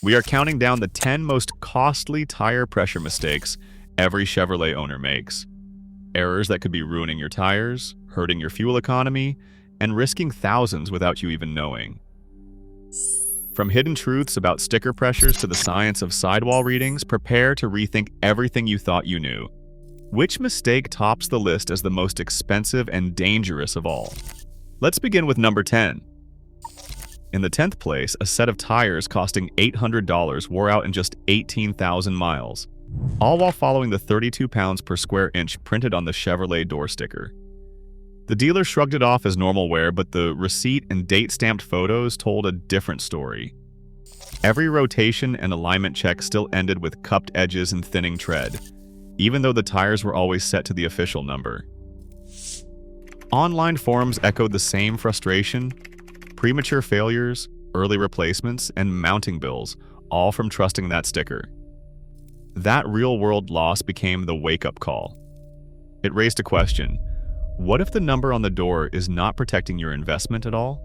We are counting down the 10 most costly tire pressure mistakes every Chevrolet owner makes. Errors that could be ruining your tires, hurting your fuel economy, and risking thousands without you even knowing. From hidden truths about sticker pressures to the science of sidewall readings, prepare to rethink everything you thought you knew. Which mistake tops the list as the most expensive and dangerous of all? Let's begin with number 10. In the 10th place, a set of tires costing $800 wore out in just 18,000 miles, all while following the 32 pounds per square inch printed on the Chevrolet door sticker. The dealer shrugged it off as normal wear, but the receipt and date-stamped photos told a different story. Every rotation and alignment check still ended with cupped edges and thinning tread, even though the tires were always set to the official number. Online forums echoed the same frustration: premature failures, early replacements, and mounting bills, all from trusting that sticker. That real-world loss became the wake-up call. It raised a question: what if the number on the door is not protecting your investment at all?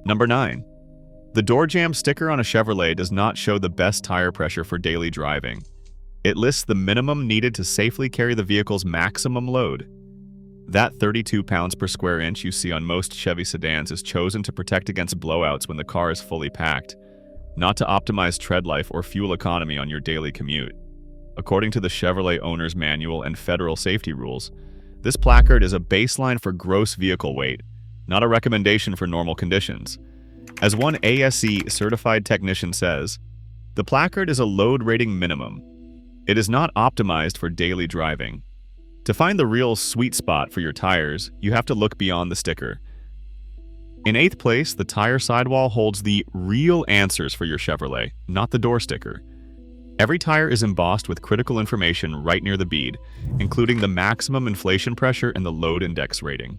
Number 9. The door jamb sticker on a Chevrolet does not show the best tire pressure for daily driving. It lists the minimum needed to safely carry the vehicle's maximum load. That 32 pounds per square inch you see on most Chevy sedans is chosen to protect against blowouts when the car is fully packed, not to optimize tread life or fuel economy on your daily commute. According to the Chevrolet Owner's Manual and federal safety rules, this placard is a baseline for gross vehicle weight, not a recommendation for normal conditions. As one ASE certified technician says, the placard is a load rating minimum. It is not optimized for daily driving. To find the real sweet spot for your tires, you have to look beyond the sticker. In 8th place, the tire sidewall holds the real answers for your Chevrolet, not the door sticker. Every tire is embossed with critical information right near the bead, including the maximum inflation pressure and the load index rating.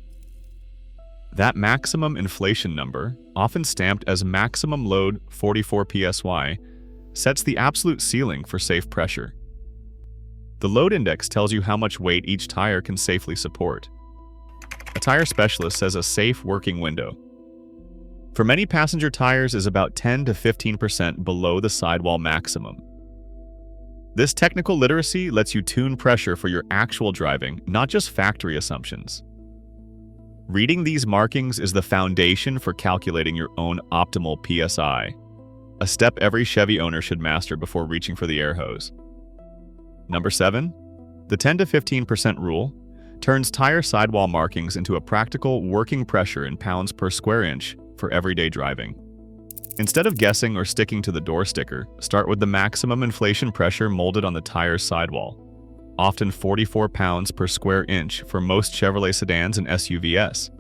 That maximum inflation number, often stamped as maximum load 44 PSI, sets the absolute ceiling for safe pressure. The load index tells you how much weight each tire can safely support. A tire specialist says a safe working window for many passenger tires is about 10 to 15% below the sidewall maximum. This technical literacy lets you tune pressure for your actual driving, not just factory assumptions. Reading these markings is the foundation for calculating your own optimal PSI, a step every Chevy owner should master before reaching for the air hose. Number 7. The 10 to 15% rule turns tire sidewall markings into a practical working pressure in pounds per square inch for everyday driving. Instead of guessing or sticking to the door sticker, start with the maximum inflation pressure molded on the tire's sidewall, often 44 pounds per square inch for most Chevrolet sedans and SUVs.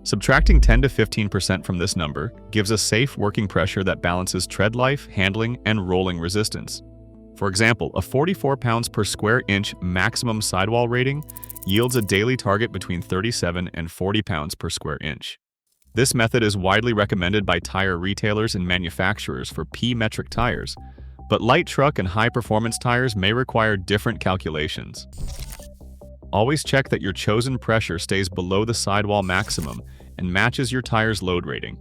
Subtracting 10 to 15% from this number gives a safe working pressure that balances tread life, handling, and rolling resistance. For example, a 44 pounds per square inch maximum sidewall rating yields a daily target between 37 and 40 pounds per square inch. This method is widely recommended by tire retailers and manufacturers for P-metric tires, but light truck and high-performance tires may require different calculations. Always check that your chosen pressure stays below the sidewall maximum and matches your tire's load rating.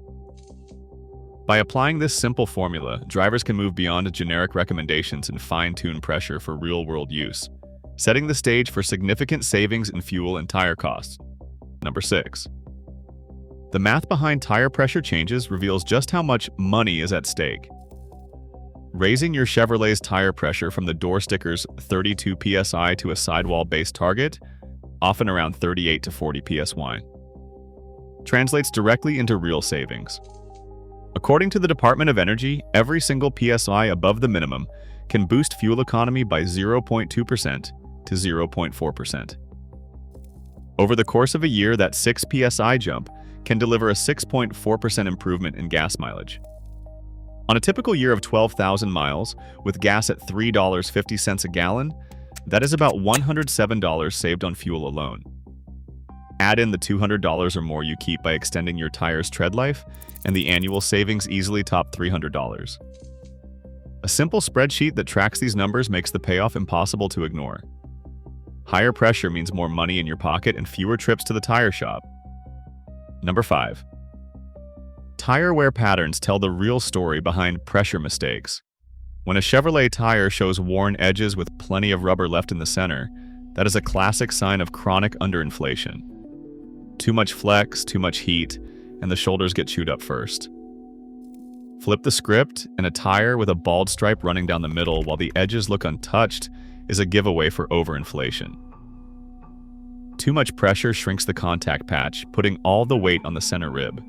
By applying this simple formula, drivers can move beyond generic recommendations and fine-tune pressure for real-world use, setting the stage for significant savings in fuel and tire costs. Number 6. The math behind tire pressure changes reveals just how much money is at stake. Raising your Chevrolet's tire pressure from the door sticker's 32 PSI to a sidewall-based target, often around 38 to 40 PSI, translates directly into real savings. According to the Department of Energy, every single PSI above the minimum can boost fuel economy by 0.2% to 0.4%. Over the course of a year, that 6 PSI jump can deliver a 6.4% improvement in gas mileage. On a typical year of 12,000 miles, with gas at $3.50 a gallon, that is about $107 saved on fuel alone. Add in the $200 or more you keep by extending your tire's tread life, and the annual savings easily top $300. A simple spreadsheet that tracks these numbers makes the payoff impossible to ignore. Higher pressure means more money in your pocket and fewer trips to the tire shop. Number 5. Tire wear patterns tell the real story behind pressure mistakes. When a Chevrolet tire shows worn edges with plenty of rubber left in the center, that is a classic sign of chronic underinflation. Too much flex, too much heat, and the shoulders get chewed up first. Flip the script, and a tire with a bald stripe running down the middle while the edges look untouched is a giveaway for overinflation. Too much pressure shrinks the contact patch, putting all the weight on the center rib.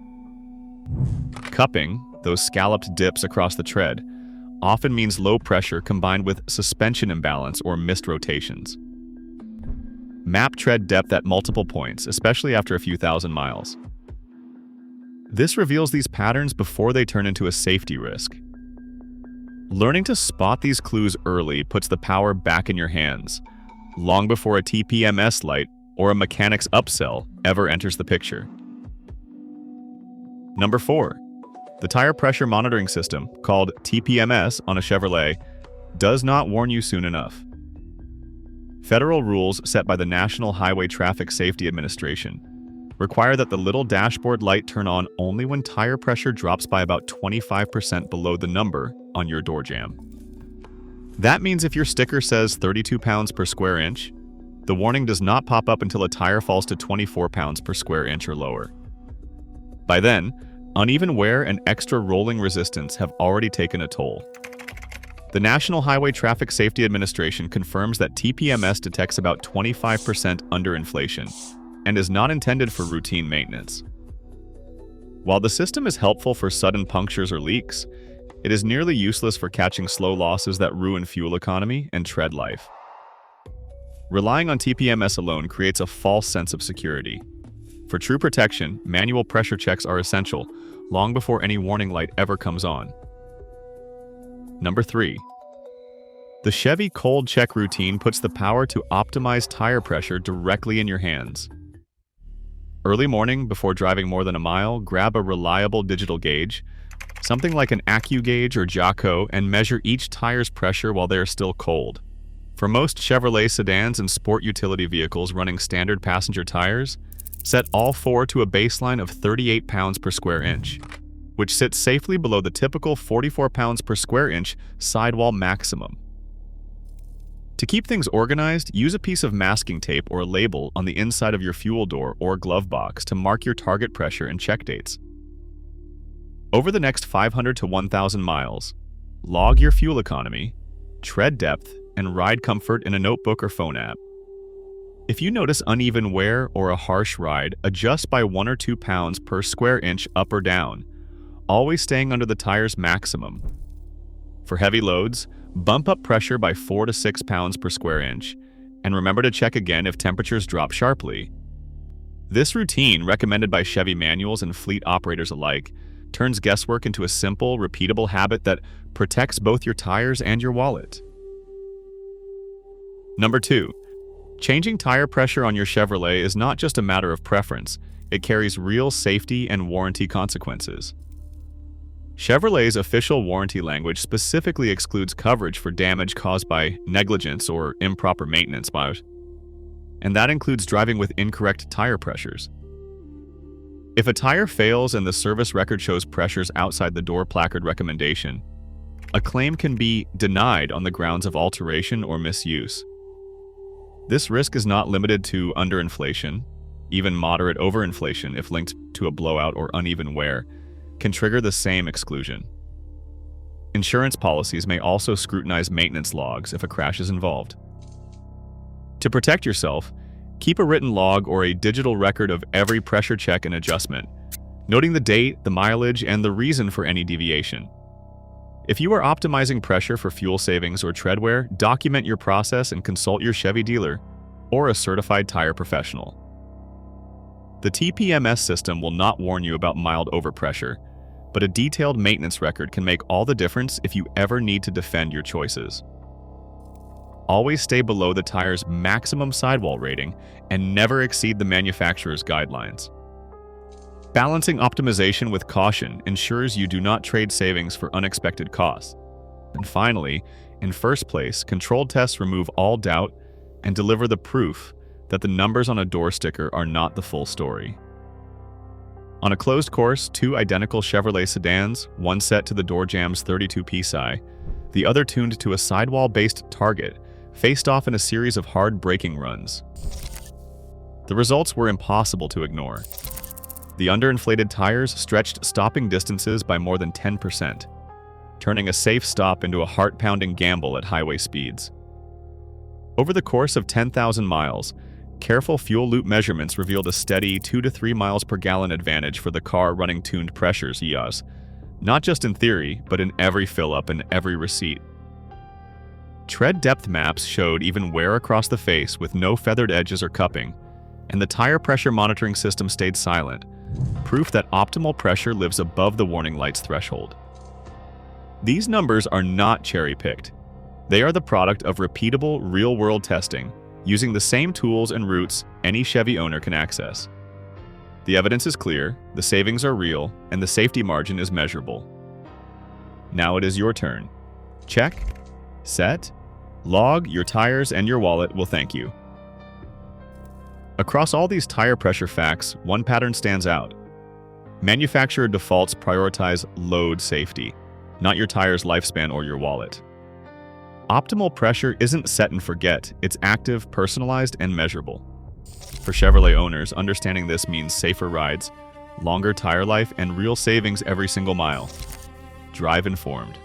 Cupping, those scalloped dips across the tread, often means low pressure combined with suspension imbalance or missed rotations. Map tread depth at multiple points, especially after a few thousand miles. This reveals these patterns before they turn into a safety risk. Learning to spot these clues early puts the power back in your hands, long before a TPMS light or a mechanic's upsell ever enters the picture. Number 4. The tire pressure monitoring system, called TPMS on a Chevrolet, does not warn you soon enough. Federal rules set by the National Highway Traffic Safety Administration require that the little dashboard light turn on only when tire pressure drops by about 25% below the number on your door jamb. That means if your sticker says 32 pounds per square inch, the warning does not pop up until a tire falls to 24 pounds per square inch or lower. By then, uneven wear and extra rolling resistance have already taken a toll. The National Highway Traffic Safety Administration confirms that TPMS detects about 25% underinflation and is not intended for routine maintenance. While the system is helpful for sudden punctures or leaks, it is nearly useless for catching slow losses that ruin fuel economy and tread life. Relying on TPMS alone creates a false sense of security. For true protection, manual pressure checks are essential, long before any warning light ever comes on. Number 3. The Chevy Cold Check routine puts the power to optimize tire pressure directly in your hands. Early morning, before driving more than a mile, grab a reliable digital gauge, something like an AccuGauge or Jacko, and measure each tire's pressure while they are still cold. For most Chevrolet sedans and sport utility vehicles running standard passenger tires, set all 4 to a baseline of 38 pounds per square inch, which sits safely below the typical 44 pounds per square inch sidewall maximum. To keep things organized, use a piece of masking tape or a label on the inside of your fuel door or glove box to mark your target pressure and check dates. Over the next 500 to 1,000 miles, log your fuel economy, tread depth, and ride comfort in a notebook or phone app. If you notice uneven wear or a harsh ride, adjust by 1 or 2 pounds per square inch up or down, always staying under the tire's maximum. For heavy loads, bump up pressure by 4 to 6 pounds per square inch, and remember to check again if temperatures drop sharply. This routine, recommended by Chevy manuals and fleet operators alike, turns guesswork into a simple, repeatable habit that protects both your tires and your wallet. Number 2. Changing tire pressure on your Chevrolet is not just a matter of preference, it carries real safety and warranty consequences. Chevrolet's official warranty language specifically excludes coverage for damage caused by negligence or improper maintenance, and that includes driving with incorrect tire pressures. If a tire fails and the service record shows pressures outside the door placard recommendation, a claim can be denied on the grounds of alteration or misuse. This risk is not limited to underinflation. Even moderate overinflation, if linked to a blowout or uneven wear, can trigger the same exclusion. Insurance policies may also scrutinize maintenance logs if a crash is involved. To protect yourself, keep a written log or a digital record of every pressure check and adjustment, noting the date, the mileage, and the reason for any deviation. If you are optimizing pressure for fuel savings or tread wear, document your process and consult your Chevy dealer or a certified tire professional. The TPMS system will not warn you about mild overpressure, but a detailed maintenance record can make all the difference if you ever need to defend your choices. Always stay below the tire's maximum sidewall rating and never exceed the manufacturer's guidelines. Balancing optimization with caution ensures you do not trade savings for unexpected costs. And finally, in first place, controlled tests remove all doubt and deliver the proof that the numbers on a door sticker are not the full story. On a closed course, two identical Chevrolet sedans, one set to the door jamb's 32 PSI, the other tuned to a sidewall-based target, faced off in a series of hard braking runs. The results were impossible to ignore. The underinflated tires stretched stopping distances by more than 10%, turning a safe stop into a heart-pounding gamble at highway speeds. Over the course of 10,000 miles, careful fuel loop measurements revealed a steady 2 to 3 miles per gallon advantage for the car running tuned pressures (EOS), not just in theory, but in every fill-up and every receipt. Tread depth maps showed even wear across the face with no feathered edges or cupping, and the tire pressure monitoring system stayed silent, proof that optimal pressure lives above the warning light's threshold. These numbers are not cherry-picked. They are the product of repeatable, real-world testing, using the same tools and routes any Chevy owner can access. The evidence is clear, the savings are real, and the safety margin is measurable. Now it is your turn. Check, set, log, your tires and your wallet will thank you. Across all these tire pressure facts, one pattern stands out. Manufacturer defaults prioritize load safety, not your tire's lifespan or your wallet. Optimal pressure isn't set and forget, it's active, personalized, and measurable. For Chevrolet owners, understanding this means safer rides, longer tire life, and real savings every single mile. Drive informed.